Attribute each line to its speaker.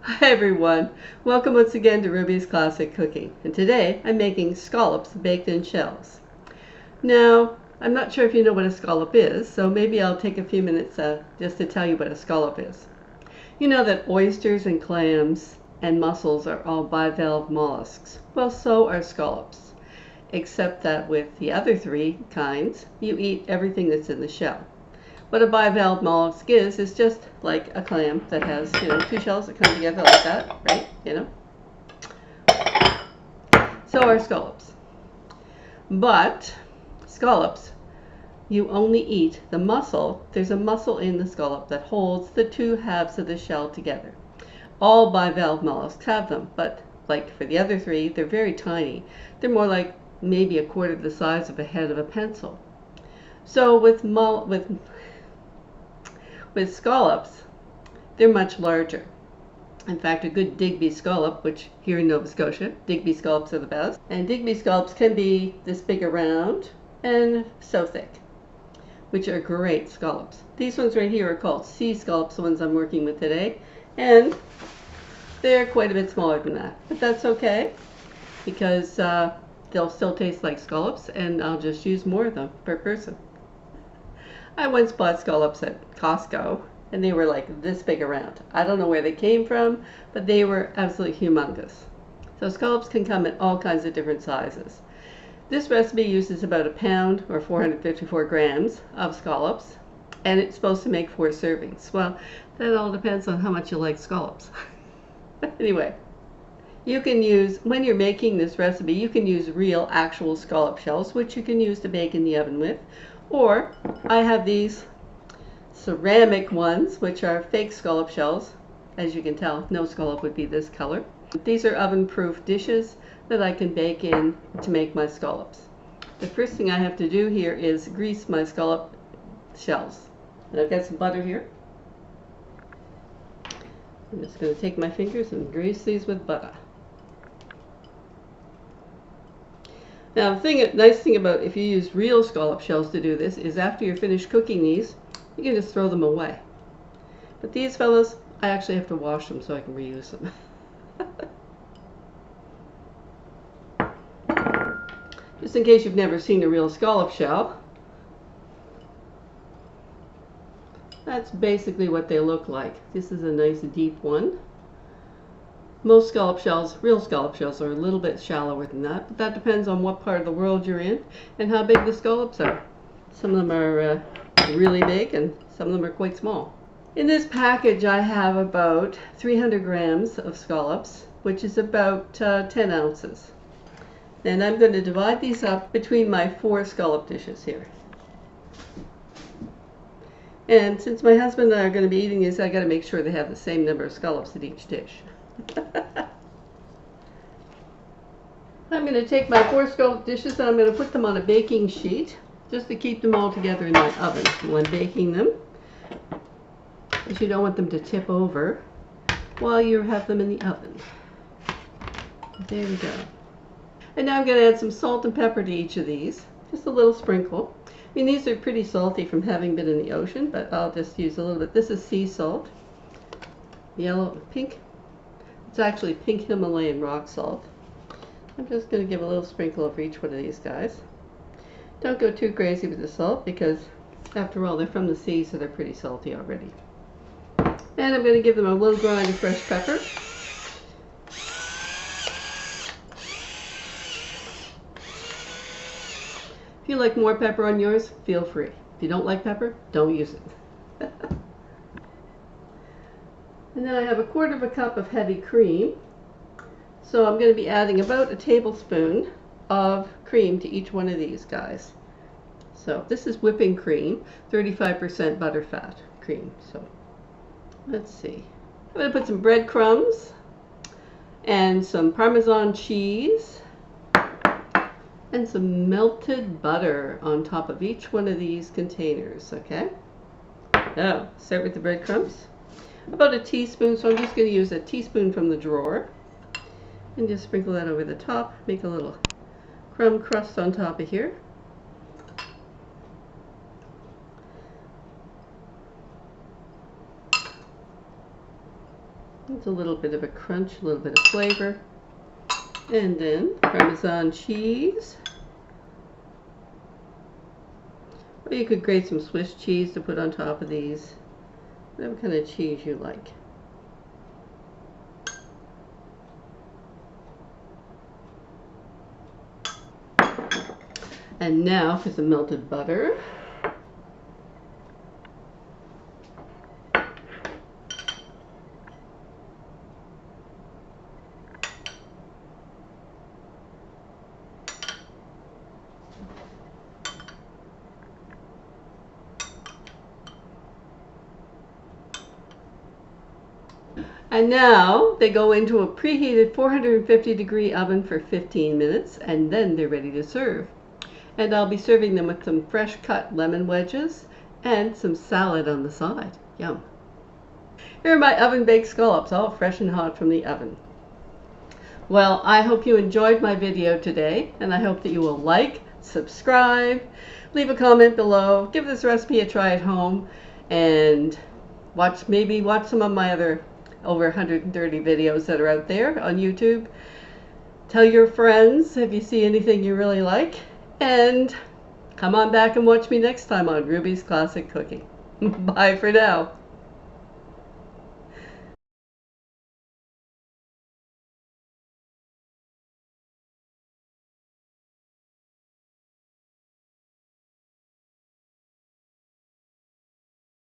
Speaker 1: Hi everyone, welcome once again to Ruby's Classic Cooking, and today I'm making scallops baked in shells. Now, I'm not sure if you know what a scallop is, so maybe I'll take a few minutes just to tell you what a scallop is. You know that oysters and clams and mussels are all bivalve mollusks. Well, so are scallops, except that with the other three kinds, you eat everything that's in the shell. What a bivalve mollusk is just like a clam that has, two shells that come together like that, right? So are scallops. But scallops, you only eat the muscle. There's a muscle in the scallop that holds the two halves of the shell together. All bivalve mollusks have them, but like for the other three, they're very tiny. They're more like maybe a quarter the size of a head of a pencil. So with scallops, they're much larger. In fact, a good Digby scallop, which here in Nova Scotia, Digby scallops are the best. And Digby scallops can be this big around and so thick, which are great scallops. These ones right here are called sea scallops, the ones I'm working with today. And they're quite a bit smaller than that. But that's okay, because they'll still taste like scallops, and I'll just use more of them per person. I once bought scallops at Costco, and they were like this big around. I don't know where they came from, but they were absolutely humongous. So scallops can come in all kinds of different sizes. This recipe uses about a pound or 454 grams of scallops, and it's supposed to make 4 servings. Well, that all depends on how much you like scallops. Anyway, you can use, when you're making this recipe, you can use real actual scallop shells, which you can use to bake in the oven with. Or I have these ceramic ones, which are fake scallop shells. As you can tell, no scallop would be this color. These are oven-proof dishes that I can bake in to make my scallops. The first thing I have to do here is grease my scallop shells. And I've got some butter here. I'm just going to take my fingers and grease these with butter. Now, the nice thing about if you use real scallop shells to do this is after you're finished cooking these, you can just throw them away. But these fellas, I actually have to wash them so I can reuse them. Just in case you've never seen a real scallop shell, that's basically what they look like. This is a nice deep one. Most scallop shells, real scallop shells, are a little bit shallower than that, but that depends on what part of the world you're in and how big the scallops are. Some of them are really big and some of them are quite small. In this package I have about 300 grams of scallops, which is about 10 ounces. And I'm going to divide these up between my 4 scallop dishes here. And since my husband and I are going to be eating these, I got to make sure they have the same number of scallops in each dish. I'm going to take my 4 scallop dishes and I'm going to put them on a baking sheet just to keep them all together in my oven when baking them, because you don't want them to tip over while you have them in the oven. There we go. And now I'm going to add some salt and pepper to each of these, just a little sprinkle. I mean, these are pretty salty from having been in the ocean, but I'll just use a little bit. This is sea salt, yellow, pink. It's actually pink Himalayan rock salt. I'm just going to give a little sprinkle over each one of these guys. Don't go too crazy with the salt because, after all, they're from the sea, so they're pretty salty already. And I'm going to give them a little grind of fresh pepper. If you like more pepper on yours, feel free. If you don't like pepper, don't use it. And then I have a quarter of a cup of heavy cream. So I'm going to be adding about a tablespoon of cream to each one of these guys. So this is whipping cream, 35% butterfat cream. So let's see. I'm going to put some breadcrumbs and some Parmesan cheese and some melted butter on top of each one of these containers, okay? Now, start with the breadcrumbs. About a teaspoon, so I'm just going to use a teaspoon from the drawer and just sprinkle that over the top, make a little crumb crust on top of here. It's a little bit of a crunch, a little bit of flavor. And then parmesan cheese. Or you could grate some Swiss cheese to put on top of these. Whatever kind of cheese you like. And now for some melted butter. And now they go into a preheated 450-degree oven for 15 minutes, and then they're ready to serve. And I'll be serving them with some fresh cut lemon wedges and some salad on the side. Yum. Here are my oven baked scallops, all fresh and hot from the oven. Well, I hope you enjoyed my video today, and I hope that you will like, subscribe, leave a comment below, give this recipe a try at home, and maybe watch some of my other over 130 videos that are out there on YouTube. Tell your friends if you see anything you really like, and come on back and watch me next time on Ruby's Classic Cooking. Bye for now.